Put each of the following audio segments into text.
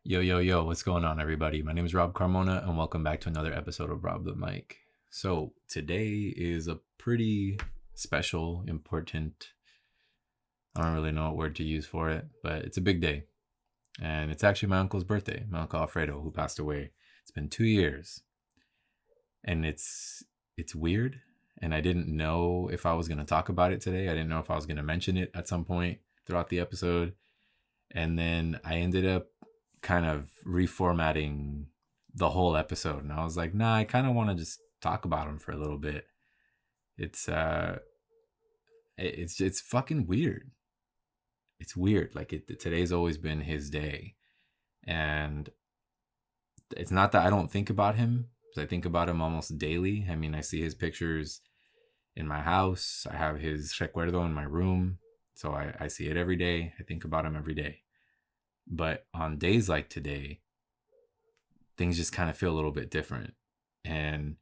Yo, yo, yo, what's going on, everybody? My name is Rob Carmona, and welcome back to another episode of Rob the Mic. So, today is a pretty special, important, I don't really know what word to use for it, but it's a big day. And it's actually my uncle's birthday, my uncle Alfredo, who passed away. It's been 2 years. And it's weird. And I didn't know if I was going to talk about it today. I didn't know if I was going to mention it at some point throughout the episode. And then I ended up kind of reformatting the whole episode, and I was like, nah, I kind of want to just talk about him for a little bit. It's fucking weird. It's weird. Like today's always been his day, and it's not that I don't think about him, because I think about him almost daily. I mean, I see his pictures in my house. I have his recuerdo in my room, so I see it every day. I think about him every day. But on days like today, things just kind of feel a little bit different. And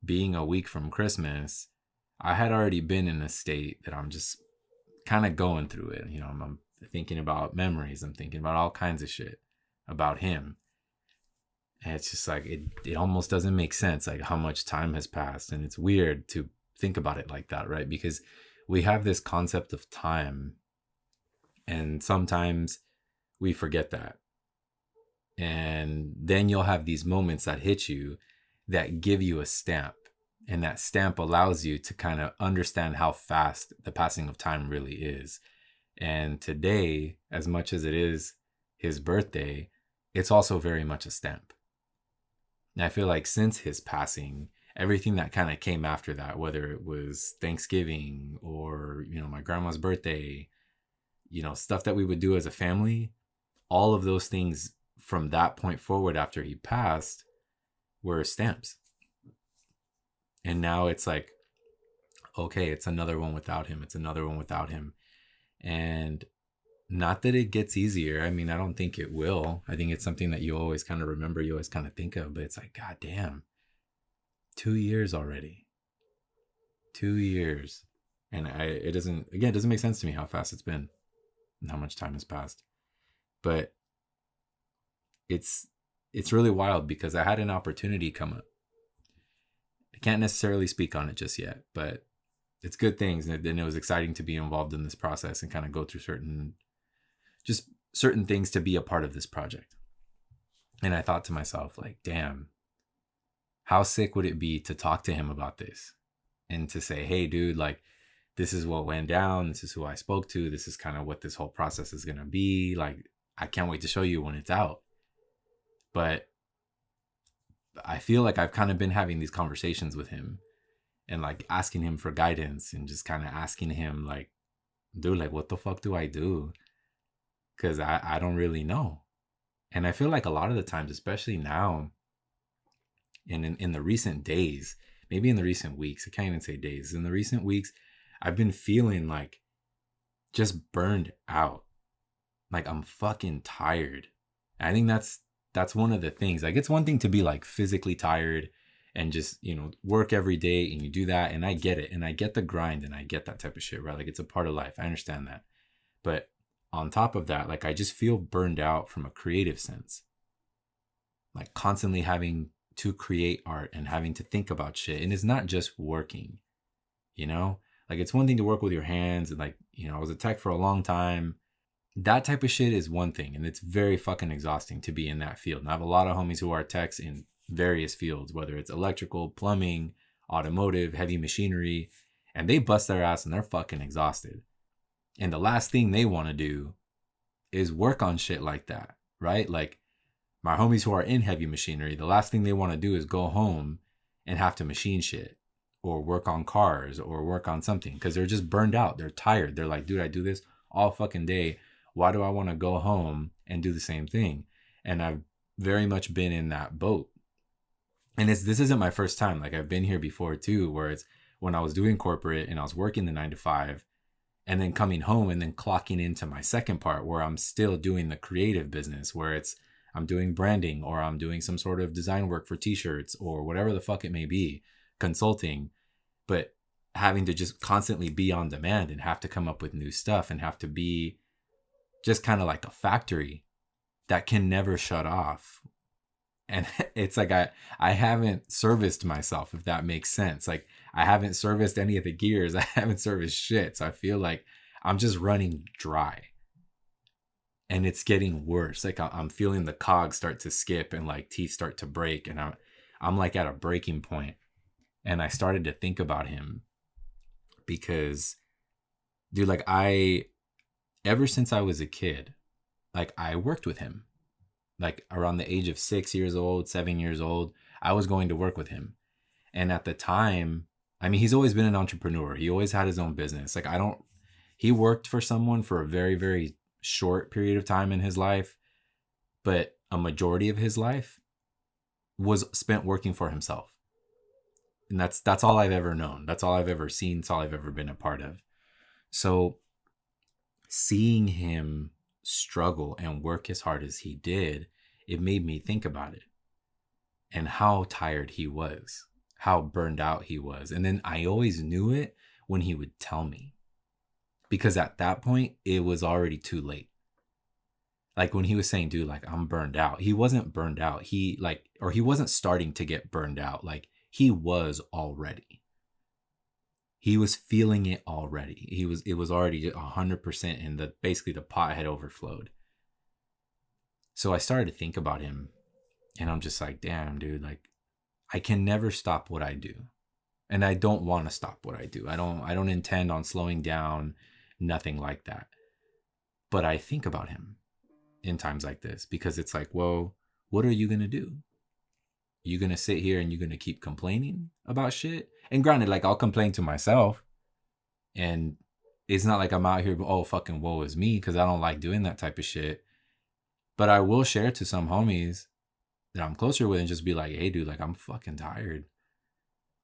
being a week from Christmas, I had already been in a state that I'm just kind of going through it. I'm thinking about memories. I'm thinking about all kinds of shit about him. And it's just like, it almost doesn't make sense, like how much time has passed. And it's weird to think about it like that, right? Because we have this concept of time, and sometimes we forget that. And then you'll have these moments that hit you that give you a stamp. And that stamp allows you to kind of understand how fast the passing of time really is. And today, as much as it is his birthday, it's also very much a stamp. And I feel like since his passing, everything that kind of came after that, whether it was Thanksgiving or, my grandma's birthday, stuff that we would do as a family, all of those things from that point forward after he passed were stamps. And now it's like, okay, it's another one without him. It's another one without him. And not that it gets easier. I mean, I don't think it will. I think it's something that you always kind of remember, you always kind of think of, but it's like, God damn, 2 years already. 2 years. And it doesn't make sense to me how fast it's been and how much time has passed. But it's really wild because I had an opportunity come up. I can't necessarily speak on it just yet, but it's good things. And it was exciting to be involved in this process and kind of go through certain things to be a part of this project. And I thought to myself, like, damn, how sick would it be to talk to him about this and to say, hey, dude, like, this is what went down. This is who I spoke to. This is kind of what this whole process is going to be. Like, I can't wait to show you when it's out. But I feel like I've kind of been having these conversations with him and like asking him for guidance and just kind of asking him like, dude, like, what the fuck do I do? Because I don't really know. And I feel like a lot of the times, especially now in the recent days, maybe in the recent weeks, I can't even say days, in the recent weeks, I've been feeling like just burned out. Like I'm fucking tired. I think that's one of the things. Like, it's one thing to be like physically tired and just, work every day and you do that. And I get it. And I get the grind and I get that type of shit, right? Like, it's a part of life. I understand that. But on top of that, like, I just feel burned out from a creative sense. Like constantly having to create art and having to think about shit. And it's not just working, like it's one thing to work with your hands. And like, I was a tech for a long time. That type of shit is one thing, and it's very fucking exhausting to be in that field. And I have a lot of homies who are techs in various fields, whether it's electrical, plumbing, automotive, heavy machinery, and they bust their ass and they're fucking exhausted. And the last thing they want to do is work on shit like that, right? Like my homies who are in heavy machinery, the last thing they want to do is go home and have to machine shit or work on cars or work on something because they're just burned out. They're tired. They're like, dude, I do this all fucking day. Why do I want to go home and do the same thing? And I've very much been in that boat. And this isn't my first time. Like I've been here before too, where it's when I was doing corporate and I was working the 9 to 5 and then coming home and then clocking into my second part where I'm still doing the creative business, where it's I'm doing branding or I'm doing some sort of design work for t-shirts or whatever the fuck it may be, consulting, but having to just constantly be on demand and have to come up with new stuff and have to be just kind of like a factory that can never shut off. And it's like I haven't serviced myself, if that makes sense. Like, I haven't serviced any of the gears. I haven't serviced shit. So I feel like I'm just running dry. And it's getting worse. Like, I'm feeling the cogs start to skip and like teeth start to break. And I'm like at a breaking point. And I started to think about him because, dude, like ever since I was a kid, like I worked with him. Like around the age of 6 years old, 7 years old, I was going to work with him. And at the time, I mean, he's always been an entrepreneur. He always had his own business. Like, he worked for someone for a very, very short period of time in his life, but a majority of his life was spent working for himself. And that's all I've ever known. That's all I've ever seen. It's all I've ever been a part of. So seeing him struggle and work as hard as he did, it made me think about it and how tired he was, how burned out he was. And then I always knew it when he would tell me, because at that point it was already too late. Like when he was saying, dude, like I'm burned out, he wasn't burned out. He wasn't starting to get burned out. Like he was already. He was feeling it already. It was already 100%, and basically the pot had overflowed. So I started to think about him, and I'm just like, damn, dude, like I can never stop what I do. And I don't want to stop what I do. I don't intend on slowing down, nothing like that. But I think about him in times like this, because it's like, well, what are you going to do? You going to sit here and you're going to keep complaining about shit? And granted, like I'll complain to myself, and it's not like I'm out here, oh, fucking woe is me, because I don't like doing that type of shit. But I will share to some homies that I'm closer with and just be like, hey, dude, like I'm fucking tired.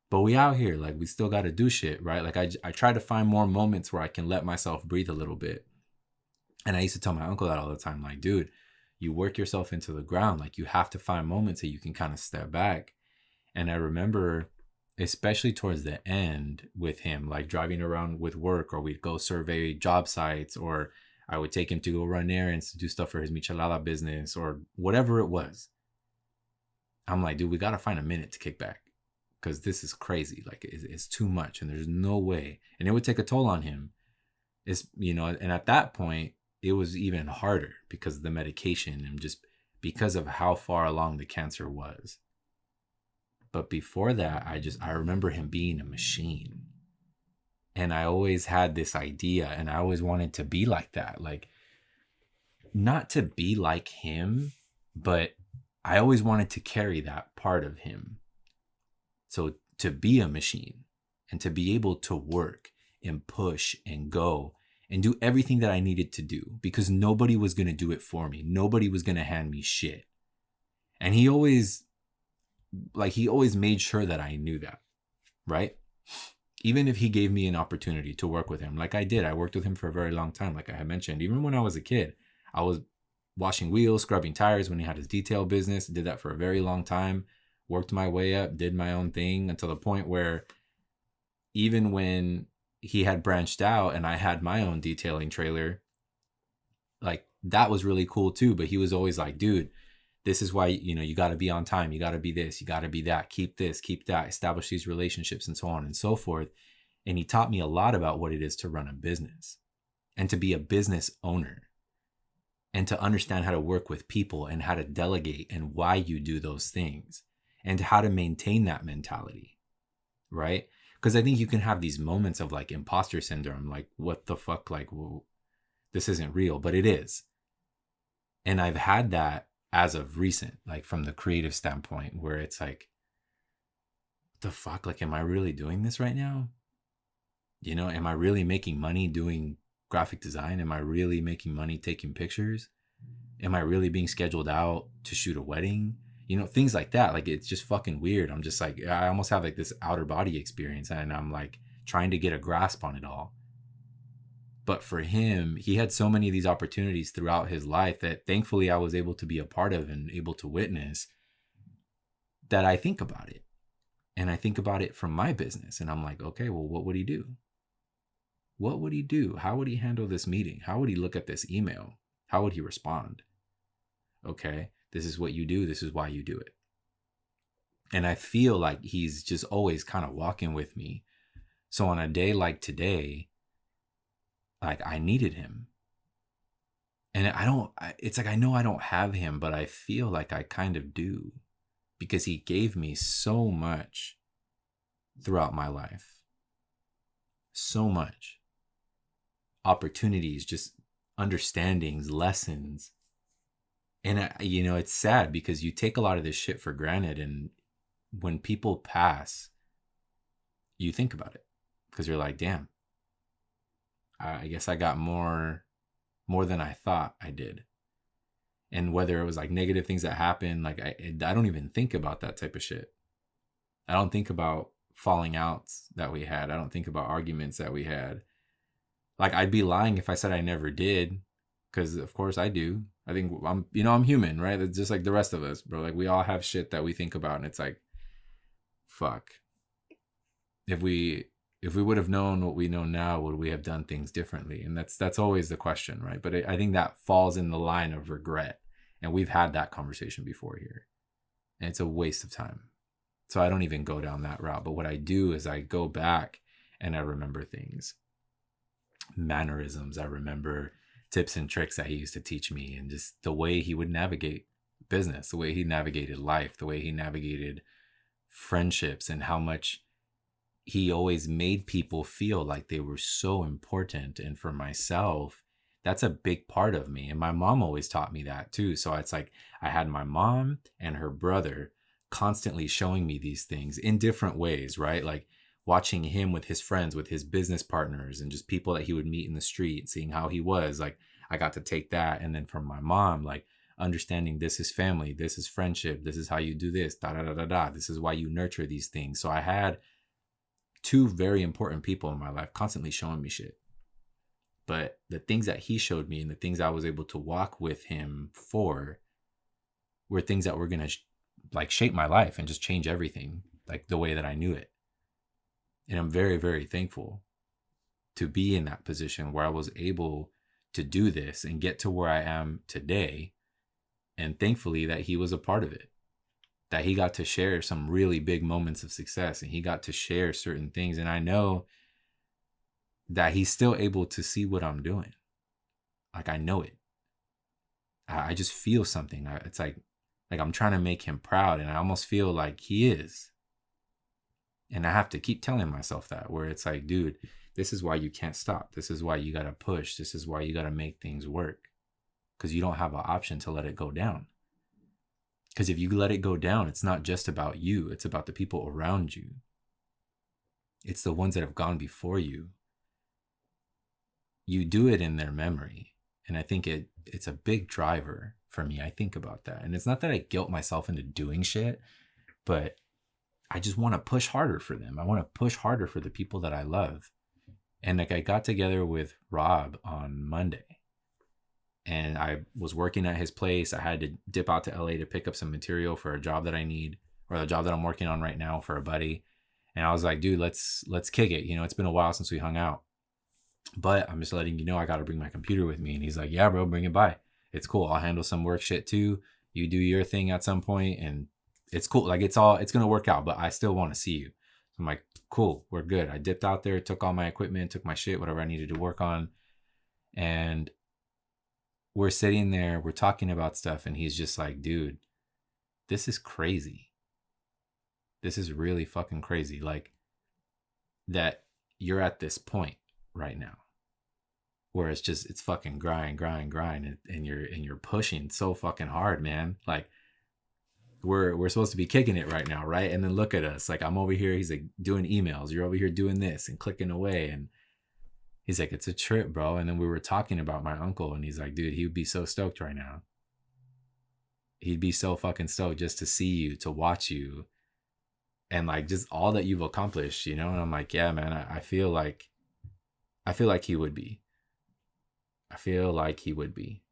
But we out here, like we still got to do shit, right? Like I try to find more moments where I can let myself breathe a little bit. And I used to tell my uncle that all the time, like, dude, you work yourself into the ground. Like you have to find moments that you can kind of step back. And I remember, especially towards the end with him, like driving around with work, or we'd go survey job sites, or I would take him to go run errands to do stuff for his michelada business or whatever it was. I'm like, dude, we got to find a minute to kick back, because this is crazy. Like it's too much, and there's no way. And it would take a toll on him. And at that point, it was even harder because of the medication and just because of how far along the cancer was. But before that, I remember him being a machine. And I always had this idea, and I always wanted to be like that. Like, not to be like him, but I always wanted to carry that part of him. So to be a machine and to be able to work and push and go and do everything that I needed to do, because nobody was going to do it for me. Nobody was going to hand me shit. And he always made sure that I knew that, right? Even if he gave me an opportunity to work with him, like I did. I worked with him for a very long time, like I had mentioned. Even when I was a kid, I was washing wheels, scrubbing tires when he had his detail business. Did that for a very long time. Worked my way up, did my own thing until the point where even when he had branched out and I had my own detailing trailer, like that was really cool too. But he was always like, dude, this is why, you got to be on time. You got to be this, you got to be that, keep this, keep that, establish these relationships and so on and so forth. And he taught me a lot about what it is to run a business and to be a business owner and to understand how to work with people and how to delegate and why you do those things and how to maintain that mentality, right? Because I think you can have these moments of like imposter syndrome, like what the fuck, like, well, this isn't real, but it is. And I've had that as of recent, like from the creative standpoint, where it's like, what the fuck, like, am I really doing this right now? Am I really making money doing graphic design? Am I really making money taking pictures? Am I really being scheduled out to shoot a wedding? Things like that. Like, it's just fucking weird. I'm just like, I almost have like this outer body experience, and I'm like trying to get a grasp on it all. But for him, he had so many of these opportunities throughout his life that thankfully I was able to be a part of and able to witness, that I think about it. And I think about it from my business, and I'm like, okay, well, what would he do? What would he do? How would he handle this meeting? How would he look at this email? How would he respond? Okay, this is what you do. This is why you do it. And I feel like he's just always kind of walking with me. So on a day like today, like I needed him. And it's like I know I don't have him, but I feel like I kind of do because he gave me so much throughout my life. So much. Opportunities, just understandings, lessons. And it's sad because you take a lot of this shit for granted, and when people pass, you think about it because you're like, damn, I guess I got more than I thought I did. And whether it was like negative things that happened, like I don't even think about that type of shit. I don't think about falling outs that we had. I don't think about arguments that we had. Like I'd be lying if I said I never did, because of course I do. I think I'm human, right? It's just like the rest of us, bro. Like we all have shit that we think about, and it's like, fuck. If we would have known what we know now, would we have done things differently? And that's always the question, right? But I think that falls in the line of regret, and we've had that conversation before here, and it's a waste of time. So I don't even go down that route. But what I do is I go back and I remember things, mannerisms. I remember tips and tricks that he used to teach me, and just the way he would navigate business, the way he navigated life, the way he navigated friendships, and how much he always made people feel like they were so important. And for myself, that's a big part of me. And my mom always taught me that too. So it's like I had my mom and her brother constantly showing me these things in different ways, right? Like watching him with his friends, with his business partners, and just people that he would meet in the street, seeing how he was. Like I got to take that. And then from my mom, like understanding this is family, this is friendship, this is how you do this, da da da da da. This is why you nurture these things. So I had two very important people in my life constantly showing me shit. But the things that he showed me and the things I was able to walk with him for were things that were going to like shape my life and just change everything, like the way that I knew it. And I'm very, very thankful to be in that position where I was able to do this and get to where I am today. And thankfully that he was a part of it, that he got to share some really big moments of success, and he got to share certain things. And I know that he's still able to see what I'm doing. Like I know it. I just feel something. It's like I'm trying to make him proud, and I almost feel like he is. And I have to keep telling myself that, where it's like, dude, this is why you can't stop. This is why you got to push. This is why you got to make things work, because you don't have an option to let it go down. Because if you let it go down, it's not just about you. It's about the people around you. It's the ones that have gone before you. You do it in their memory. And I think it's a big driver for me. I think about that. And it's not that I guilt myself into doing shit, but I just want to push harder for them. I want to push harder for the people that I love. And like I got together with Rob on Monday, and I was working at his place. I had to dip out to LA to pick up some material for a job that I need, or the job that I'm working on right now for a buddy. And I was like, dude, let's kick it. It's been a while since we hung out, but I'm just letting you know I got to bring my computer with me. And he's like, yeah, bro, bring it by. It's cool. I'll handle some work shit too. You do your thing at some point, and it's cool. Like it's going to work out, but I still want to see you. So I'm like, cool, we're good. I dipped out there, took all my equipment, took my shit, whatever I needed to work on. And we're sitting there, we're talking about stuff, and he's just like, dude, this is crazy. This is really fucking crazy. Like that you're at this point right now where it's fucking grind, and you're pushing so fucking hard, man. Like we're supposed to be kicking it right now, right? And then look at us. Like I'm over here, he's like doing emails. You're over here doing this and clicking away, and he's like, it's a trip, bro. And then we were talking about my uncle, and he's like, dude, he would be so stoked right now. He'd be so fucking stoked just to see you, to watch you, and like just all that you've accomplished, And I'm like, yeah, man, I feel like he would be. I feel like he would be.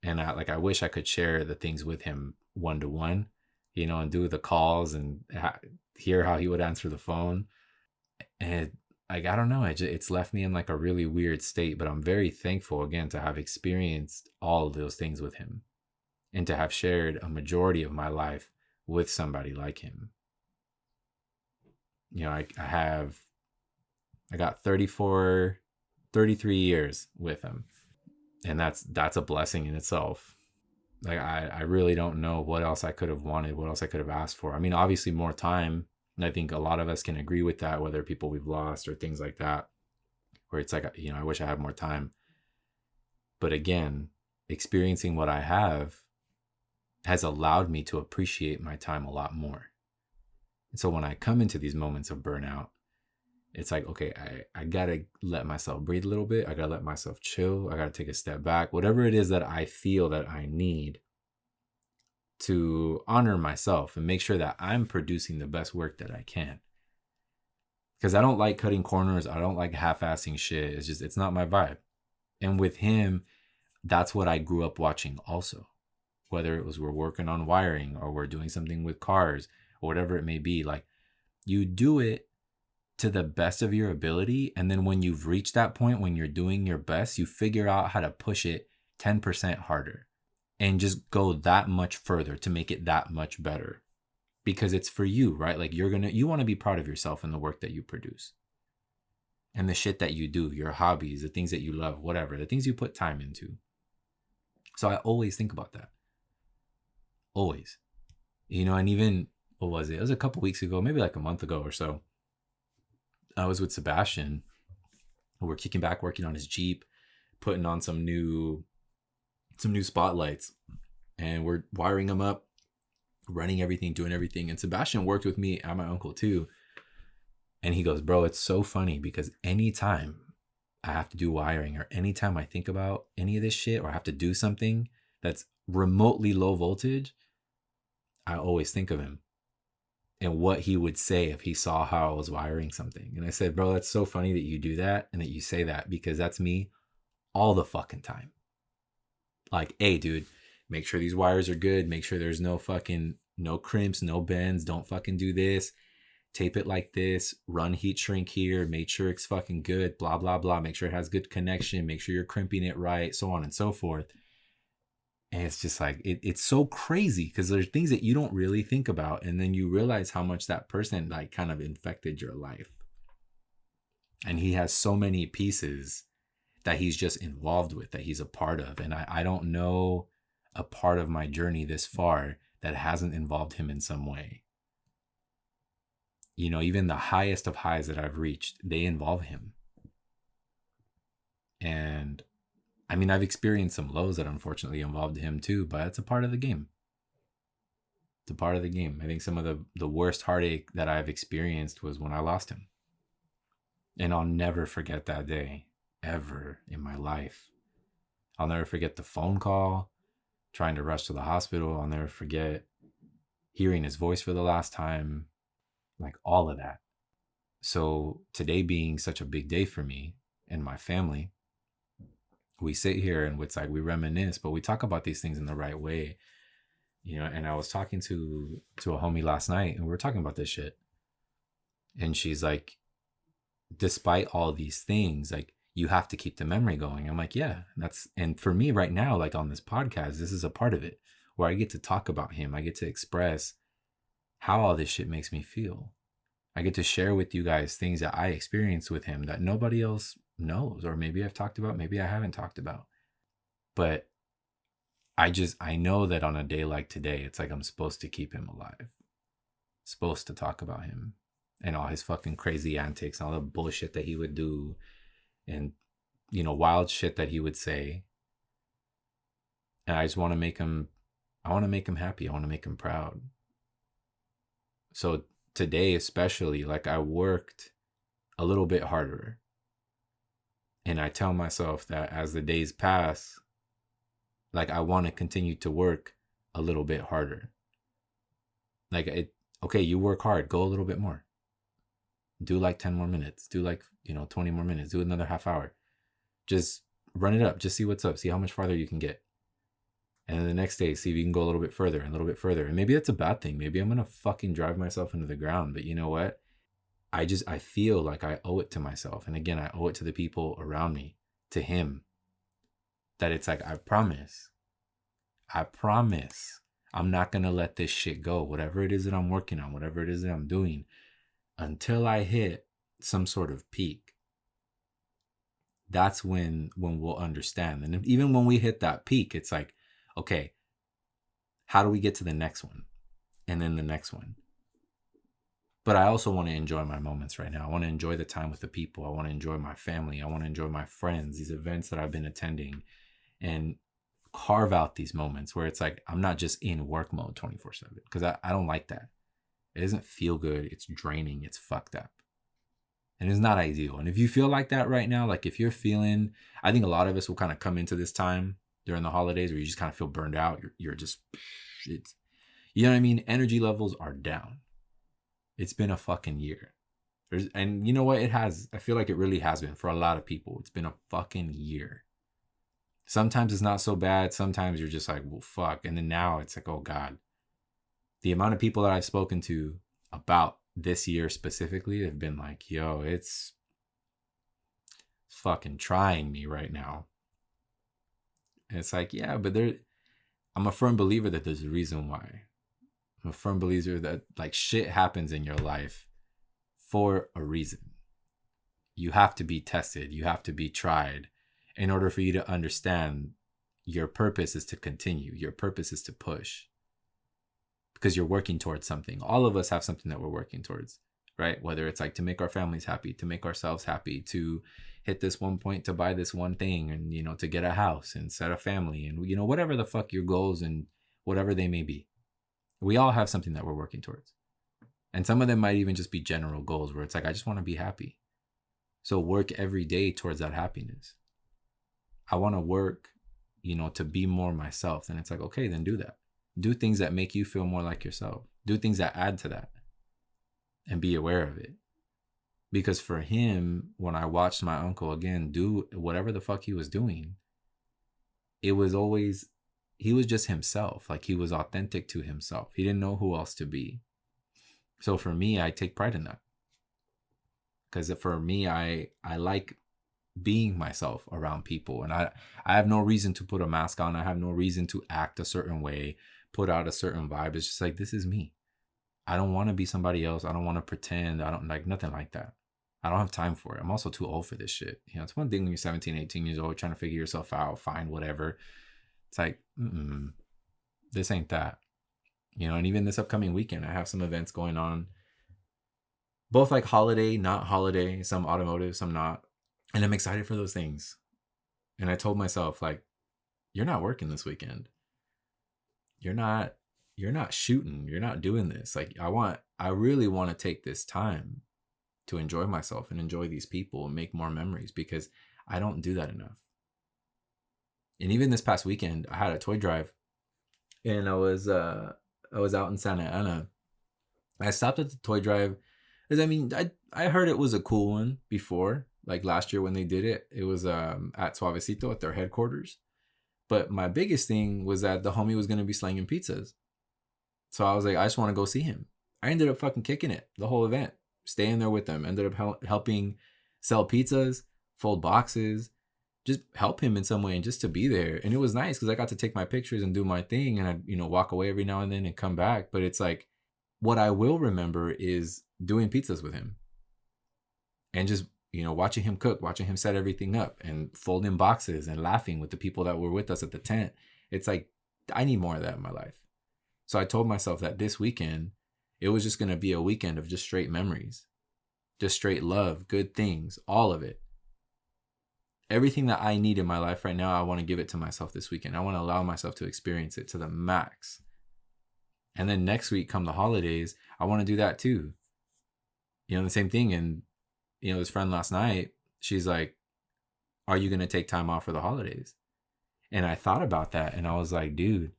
And I wish I could share the things with him one-to-one, and do the calls and hear how he would answer the phone. And like, I don't know, it's left me in like a really weird state, but I'm very thankful again to have experienced all of those things with him. and to have shared a majority of my life with somebody like him. You know, I got 33 years with him. And that's a blessing in itself. Like I really don't know what else I could have wanted, what else I could have asked for. I mean, obviously more time. And I think a lot of us can agree with that, whether people we've lost or things like that, where it's like, you know, I wish I had more time. But again, experiencing what I have has allowed me to appreciate my time a lot more. And so when I come into these moments of burnout, it's like, okay, I gotta let myself breathe a little bit. I gotta let myself chill. I gotta take a step back. Whatever it is that I feel that I need to honor myself and make sure that I'm producing the best work that I can. Because I don't like cutting corners. I don't like half-assing shit. It's not my vibe. And with him, that's what I grew up watching also. Whether it was we're working on wiring or we're doing something with cars or whatever it may be, like you do it to the best of your ability. And then when you've reached that point, when you're doing your best, you figure out how to push it 10% harder and just go that much further to make it that much better, because it's for you, right? Like you want to be proud of yourself and the work that you produce and the shit that you do, your hobbies, the things that you love, whatever, the things you put time into. So I always think about that. Always. You know, and even, what was it? It was a couple weeks ago, maybe like a month ago or so. I was with Sebastian. We're kicking back, working on his Jeep, putting on some new spotlights, and we're wiring them up, running everything, doing everything. And Sebastian worked with me and my uncle too. And he goes, bro, it's so funny because anytime I have to do wiring or anytime I think about any of this shit or I have to do something that's remotely low voltage, I always think of him and what he would say if he saw how I was wiring something. And I said, bro, that's so funny that you do that and that you say that, because that's me all the fucking time. Like, hey, dude, make sure these wires are good. Make sure there's no crimps, no bends. Don't fucking do this. Tape it like this. Run heat shrink here. Make sure it's fucking good. Blah, blah, blah. Make sure it has good connection. Make sure you're crimping it right. So on and so forth. And it's just like, it's so crazy because there's things that you don't really think about. And then you realize how much that person like kind of infected your life. And he has so many pieces that he's just involved with, that he's a part of. And I don't know a part of my journey this far that hasn't involved him in some way. You know, even the highest of highs that I've reached, they involve him. And I mean, I've experienced some lows that unfortunately involved him too, but it's a part of the game. It's a part of the game. I think some of the worst heartache that I've experienced was when I lost him. And I'll never forget that day, ever in my life. I'll never forget the phone call, trying to rush to the hospital. I'll never forget hearing his voice for the last time, like all of that. So today being such a big day for me and my family, we sit here and it's like we reminisce, but we talk about these things in the right way, you know. And I was talking to a homie last night, and we were talking about this shit, and she's like, despite all these things, like you have to keep the memory going. I'm like, yeah, and for me right now, like on this podcast, this is a part of it where I get to talk about him. I get to express how all this shit makes me feel. I get to share with you guys things that I experienced with him that nobody else knows, or maybe I've talked about, maybe I haven't talked about. But I know that on a day like today, it's like I'm supposed to keep him alive, supposed to talk about him and all his fucking crazy antics and all the bullshit that he would do, and, you know, wild shit that he would say. And I just want to make him happy. I want to make him proud. So today, especially, like I worked a little bit harder. And I tell myself that as the days pass, like I want to continue to work a little bit harder. Like, okay, you work hard, go a little bit more. Do like 10 more minutes. Do like, 20 more minutes. Do another half hour. Just run it up. Just see what's up. See how much farther you can get. And then the next day, see if you can go a little bit further and a little bit further. And maybe that's a bad thing. Maybe I'm going to fucking drive myself into the ground. But you know what? I feel like I owe it to myself. And again, I owe it to the people around me, to him, that it's like, I promise I promise I'm not going to let this shit go. Whatever it is that I'm working on, whatever it is that I'm doing, until I hit some sort of peak. That's when we'll understand. And even when we hit that peak, it's like, okay, how do we get to the next one? And then the next one. But I also want to enjoy my moments right now. I want to enjoy the time with the people. I want to enjoy my family. I want to enjoy my friends, these events that I've been attending, and carve out these moments where it's like I'm not just in work mode 24/7, because I don't like that. It doesn't feel good. It's draining. It's fucked up. And it's not ideal. And if you feel like that right now, like if you're feeling, I think a lot of us will kind of come into this time during the holidays where you just kind of feel burned out. You're just, it's, you know what I mean? Energy levels are down. It's been a fucking year. And you know what? It has. I feel like it really has been for a lot of people. It's been a fucking year. Sometimes it's not so bad. Sometimes you're just like, well, fuck. And then now it's like, oh God. The amount of people that I've spoken to about this year specifically have been like, yo, it's fucking trying me right now. And it's like, yeah, but I'm a firm believer that there's a reason why. I'm a firm believer that like shit happens in your life for a reason. You have to be tested. You have to be tried in order for you to understand your purpose is to continue. Your purpose is to push. Because you're working towards something. All of us have something that we're working towards, right? Whether it's like to make our families happy, to make ourselves happy, to hit this one point, to buy this one thing, and, you know, to get a house and set a family, and, you know, whatever the fuck your goals and whatever they may be. We all have something that we're working towards. And some of them might even just be general goals where it's like, I just want to be happy. So work every day towards that happiness. I want to work, you know, to be more myself. And it's like, okay, then do that. Do things that make you feel more like yourself. Do things that add to that. And be aware of it. Because for him, when I watched my uncle again do whatever the fuck he was doing, it was always, he was just himself. Like he was authentic to himself. He didn't know who else to be. So for me, I take pride in that. Because for me, I like being myself around people. And I have no reason to put a mask on. I have no reason to act a certain way, put out a certain vibe. It's just like, this is me. I don't want to be somebody else. I don't want to pretend. I don't like nothing like that. I don't have time for it. I'm also too old for this shit. You know, it's one thing when you're 17, 18 years old, trying to figure yourself out, find whatever. It's like, this ain't that. You know, and even this upcoming weekend, I have some events going on. Both like holiday, not holiday, some automotive, some not. And I'm excited for those things. And I told myself, like, you're not working this weekend. You're not shooting. You're not doing this. Like, I really want to take this time to enjoy myself and enjoy these people and make more memories, because I don't do that enough. And even this past weekend, I had a toy drive, and I was out in Santa Ana. I stopped at the toy drive because, I mean, I heard it was a cool one before. Like last year when they did it, it was at Suavecito at their headquarters. But my biggest thing was that the homie was going to be slanging pizzas. So I was like, I just want to go see him. I ended up fucking kicking it the whole event, staying there with them, ended up helping sell pizzas, fold boxes, just help him in some way, and just to be there. And it was nice because I got to take my pictures and do my thing, and I'd, you know, walk away every now and then and come back. But it's like, what I will remember is doing pizzas with him and just, you know, watching him cook, watching him set everything up and folding boxes and laughing with the people that were with us at the tent. It's like, I need more of that in my life. So I told myself that this weekend, it was just going to be a weekend of just straight memories, just straight love, good things, all of it. Everything that I need in my life right now, I want to give it to myself this weekend. I want to allow myself to experience it to the max. And then next week, come the holidays, I want to do that too. You know, the same thing. And, you know, this friend last night, she's like, are you going to take time off for the holidays? And I thought about that, and I was like, dude,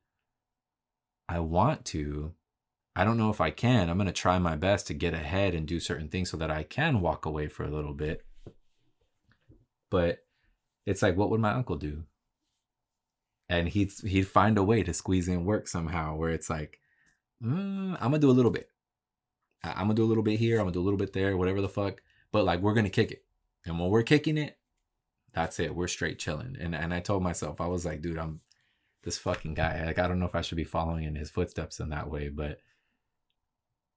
I want to. I don't know if I can. I'm going to try my best to get ahead and do certain things so that I can walk away for a little bit. But it's like, what would my uncle do? And he'd find a way to squeeze in work somehow where it's like, I'm going to do a little bit. I'm going to do a little bit here. I'm going to do a little bit there, whatever the fuck. But like, we're going to kick it. And when we're kicking it, that's it. We're straight chilling. And I told myself, I was like, dude, this fucking guy. Like, I don't know if I should be following in his footsteps in that way, but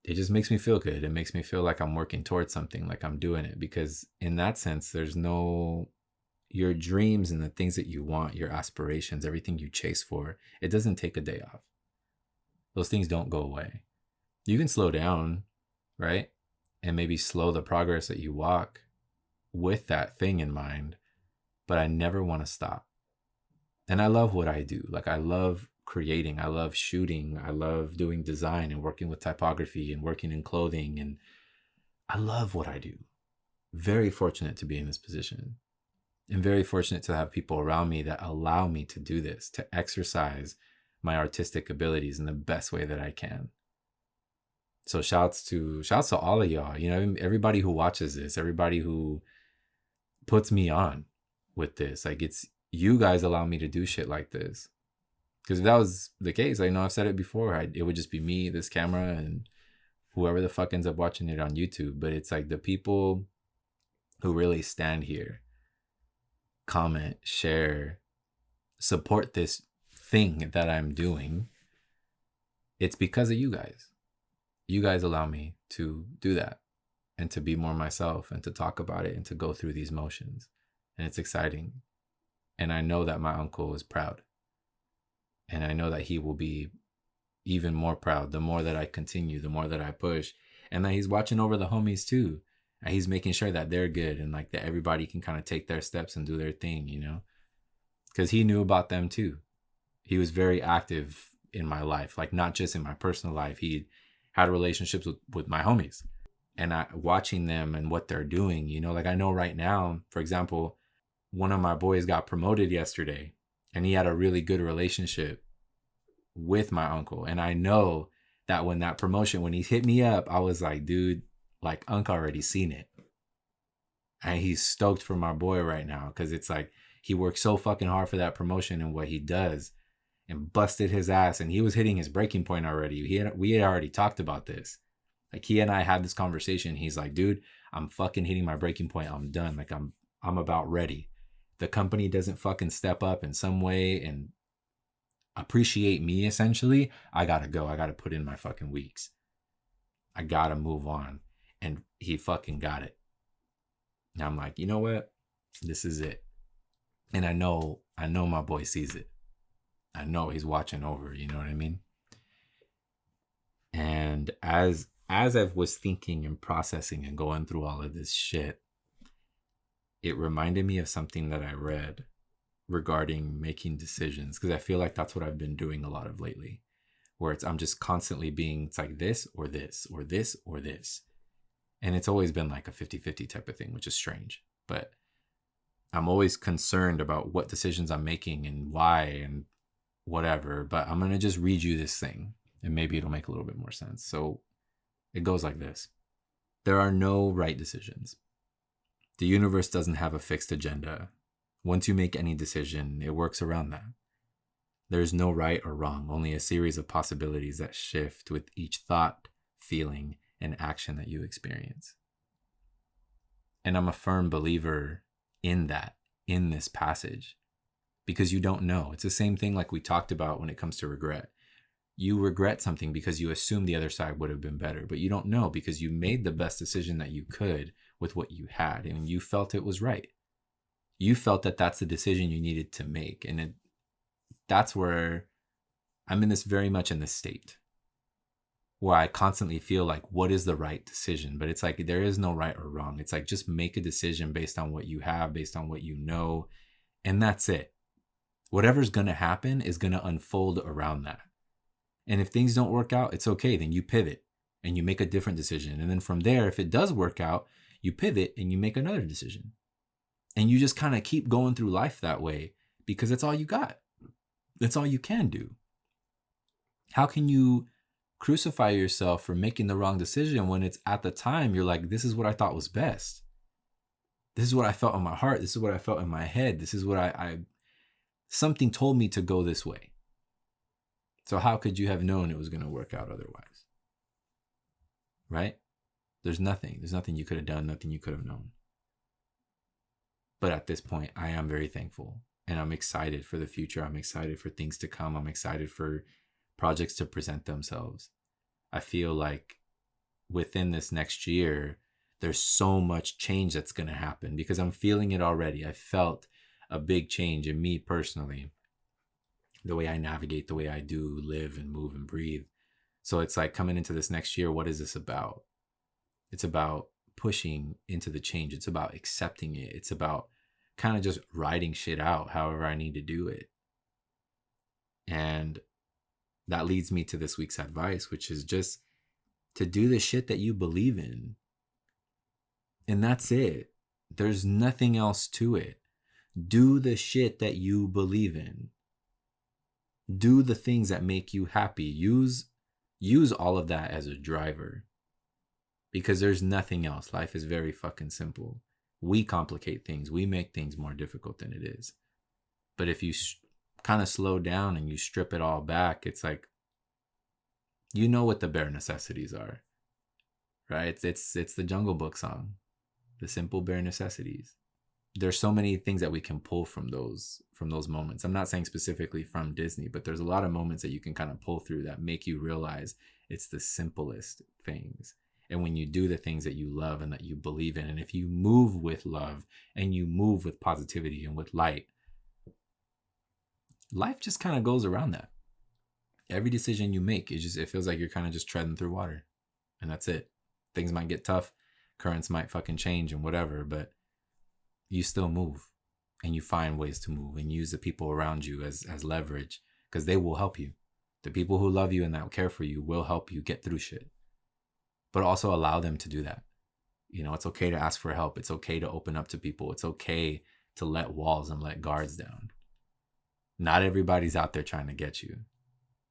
it just makes me feel good. It makes me feel like I'm working towards something, like I'm doing it. Because in that sense, there's no, your dreams and the things that you want, your aspirations, everything you chase for, it doesn't take a day off. Those things don't go away. You can slow down, right? And maybe slow the progress that you walk with that thing in mind. But I never want to stop. And I love what I do. Like, I love creating. I love shooting. I love doing design and working with typography and working in clothing. And I love what I do. Very fortunate to be in this position. And very fortunate to have people around me that allow me to do this, to exercise my artistic abilities in the best way that I can. So shouts to all of y'all, you know, everybody who watches this, everybody who puts me on with this. Like, it's you guys allow me to do shit like this. Because if that was the case, I know I've said it before, it would just be me, this camera, and whoever the fuck ends up watching it on YouTube. But it's like the people who really stand here, comment, share, support this thing that I'm doing. It's because of you guys. You guys allow me to do that and to be more myself and to talk about it and to go through these motions. And it's exciting. And I know that my uncle is proud. And I know that he will be even more proud the more that I continue, the more that I push. And that he's watching over the homies too. And he's making sure that they're good and like that everybody can kind of take their steps and do their thing, you know? Because he knew about them too. He was very active in my life, like not just in my personal life. He had relationships with my homies. And watching them and what they're doing, you know, like I know right now, for example, one of my boys got promoted yesterday and he had a really good relationship with my uncle. And I know that when that promotion, when he hit me up, I was like, dude, like Unc already seen it. And he's stoked for my boy right now because it's like he worked so fucking hard for that promotion and what he does and busted his ass. And he was hitting his breaking point already. We had already talked about this. Like he and I had this conversation. He's like, dude, I'm fucking hitting my breaking point. I'm done. Like I'm about ready. The company doesn't fucking step up in some way and appreciate me, essentially. I gotta go. I gotta put in my fucking weeks. I gotta move on. And he fucking got it. And I'm like, you know what? This is it. And I know my boy sees it. I know he's watching over, you know what I mean? And as I was thinking and processing and going through all of this shit, it reminded me of something that I read regarding making decisions, because I feel like that's what I've been doing a lot of lately, where I'm just constantly being, it's like this or this or this or this. And it's always been like a 50-50 type of thing, which is strange. But I'm always concerned about what decisions I'm making and why and whatever. But I'm going to just read you this thing and maybe it'll make a little bit more sense. So it goes like this. There are no right decisions. The universe doesn't have a fixed agenda. Once you make any decision, it works around that. There's no right or wrong, only a series of possibilities that shift with each thought, feeling, and action that you experience. And I'm a firm believer in that, in this passage, because you don't know. It's the same thing like we talked about when it comes to regret. You regret something because you assume the other side would have been better, but you don't know because you made the best decision that you could with what you had and you felt it was right. You felt that that's the decision you needed to make. And that's where I'm in this very much in this state where I constantly feel like, what is the right decision? But it's like, there is no right or wrong. It's like, just make a decision based on what you have, based on what you know. And that's it. Whatever's going to happen is going to unfold around that. And if things don't work out, it's okay. Then you pivot and you make a different decision. And then from there, if it does work out, you pivot and you make another decision. And you just kind of keep going through life that way because that's all you got. That's all you can do. How can you crucify yourself for making the wrong decision when it's at the time you're like, this is what I thought was best. This is what I felt in my heart. This is what I felt in my head. This is what something told me to go this way. So how could you have known it was going to work out otherwise? Right? There's nothing you could have done, nothing you could have known. But at this point, I am very thankful And I'm excited for the future. I'm excited for things to come. I'm excited for projects to present themselves. I feel like within this next year, there's so much change that's going to happen because I'm feeling it already. I felt a big change in me personally, the way I navigate, the way I do live and move and breathe. So it's like coming into this next year, what is this about? It's about pushing into the change. It's about accepting it. It's about kind of just writing shit out however I need to do it. And that leads me to this week's advice, which is just to do the shit that you believe in. And that's it. There's nothing else to it. Do the shit that you believe in. Do the things that make you happy. Use all of that as a driver. Because there's nothing else. Life is very fucking simple. We complicate things. We make things more difficult than it is. But if you kind of slow down and you strip it all back, it's like, you know what the bare necessities are, right? It's the Jungle Book song, the simple bare necessities. There's so many things that we can pull from those moments. I'm not saying specifically from Disney, but there's a lot of moments that you can kind of pull through that make you realize it's the simplest things. And when you do the things that you love and that you believe in, and if you move with love and you move with positivity and with light, life just kind of goes around that. Every decision you make, it feels like you're kind of just treading through water. And that's it. Things might get tough. Currents might fucking change and whatever, but you still move and you find ways to move and use the people around you as leverage because they will help you. The people who love you and that care for you will help you get through shit. But also allow them to do that. You know, it's okay to ask for help. It's okay to open up to people. It's okay to let walls and let guards down. Not everybody's out there trying to get you.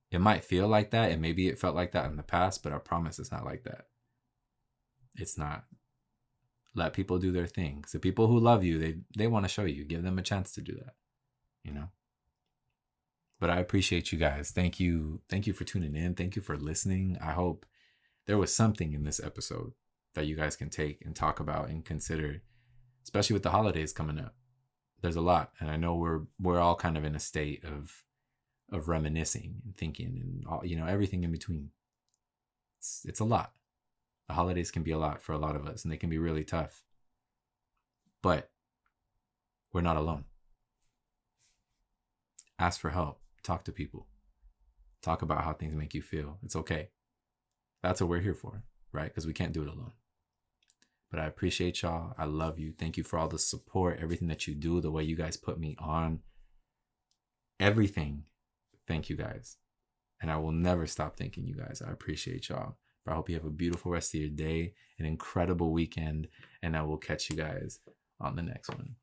It might feel like that, and maybe it felt like that in the past, but I promise it's not like that. It's not. Let people do their thing. 'Cause the people who love you, they want to show you. Give them a chance to do that, you know? But I appreciate you guys. Thank you. Thank you for tuning in. Thank you for listening. I hope there was something in this episode that you guys can take and talk about and consider, especially with the holidays coming up. There's a lot, and I know we're all kind of in a state of reminiscing and thinking and all, you know, everything in between. It's a lot. The holidays can be a lot for a lot of us, and they can be really tough. But we're not alone. Ask for help. Talk to people. Talk about how things make you feel. It's okay. That's what we're here for, right? Because we can't do it alone. But I appreciate y'all. I love you. Thank you for all the support, everything that you do, the way you guys put me on. Everything. Thank you guys. And I will never stop thanking you guys. I appreciate y'all. But I hope you have a beautiful rest of your day, an incredible weekend, and I will catch you guys on the next one.